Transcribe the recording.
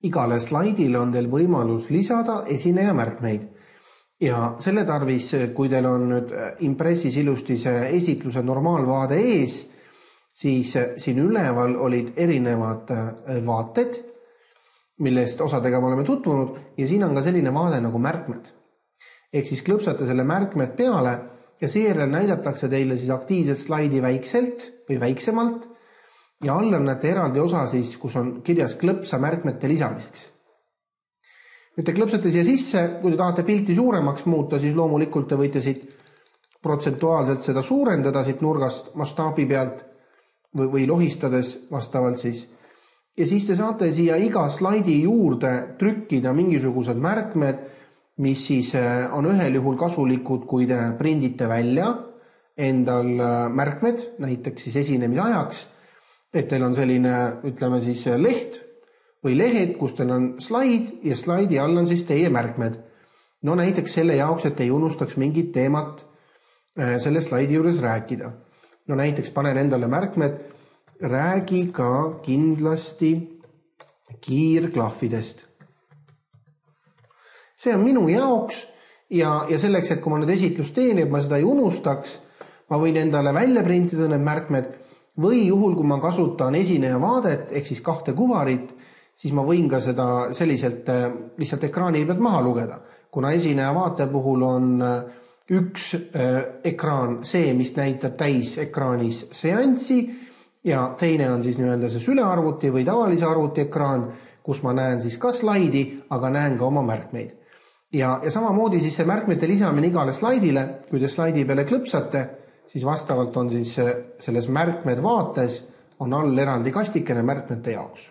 igale slaidile on teil võimalus lisada esineja märkmeid. Ja selle tarvis, kui teil on nüüd Impressis ilusti see esitluse normaalvaade ees, siis siin üleval olid erinevad vaated, millest osadega me oleme tutvunud, ja siin on ka selline vaade nagu märkmed. Ehk siis klõpsate selle märkmed peale ja seejärel näidatakse teile siis aktiivset slaidi väikselt või väiksemalt ja all on näete eraldi osa siis, kus on kirjas klõpsa märkmete lisamiseks. Nüüd te klõpsate siia sisse, kui te tahate pilti suuremaks muuta, siis loomulikult te võite siit protsentuaalselt seda suurendada siit nurgast mastaabi pealt või lohistades vastavalt siis. Ja siis te saate siia iga slaidi juurde trükkida mingisugused märkmed, mis siis on ühel juhul kasulikud, kui te prindite välja endal märkmed, näiteks siis esinemisajaks, et teil on selline, ütleme siis leht või lehed, kus teil on slaid ja slaidi all on siis teie märkmed. No näiteks selle jaoks, et ei unustaks mingit teemat selle slaidi juures rääkida. No näiteks panen endale märkmed, räägi ka kindlasti kiirklahvidest. See on minu jaoks ja selleks, et kui ma nüüd esitlust teen, et ma seda ei unustaks, ma võin endale välja printida need märkmed või juhul, kui ma kasutan esineja vaadet, ehk siis 2 kuvarit, siis ma võin ka seda selliselt lihtsalt ekraani pealt maha lugeda. Kuna esineja vaate puhul on üks ekraan see, mis näitab täis ekraanis seanssi ja teine on siis nii-öelda see sülearvuti või tavalise arvuti ekraan, kus ma näen siis ka slaidi, aga näen ka oma märkmeid. Ja samamoodi siis see märkmete lisamine igale slaidile, kui te slaidi peale klõpsate, siis vastavalt on siis selles märkmed vaates on all eraldi kastikene märkmete jaoks.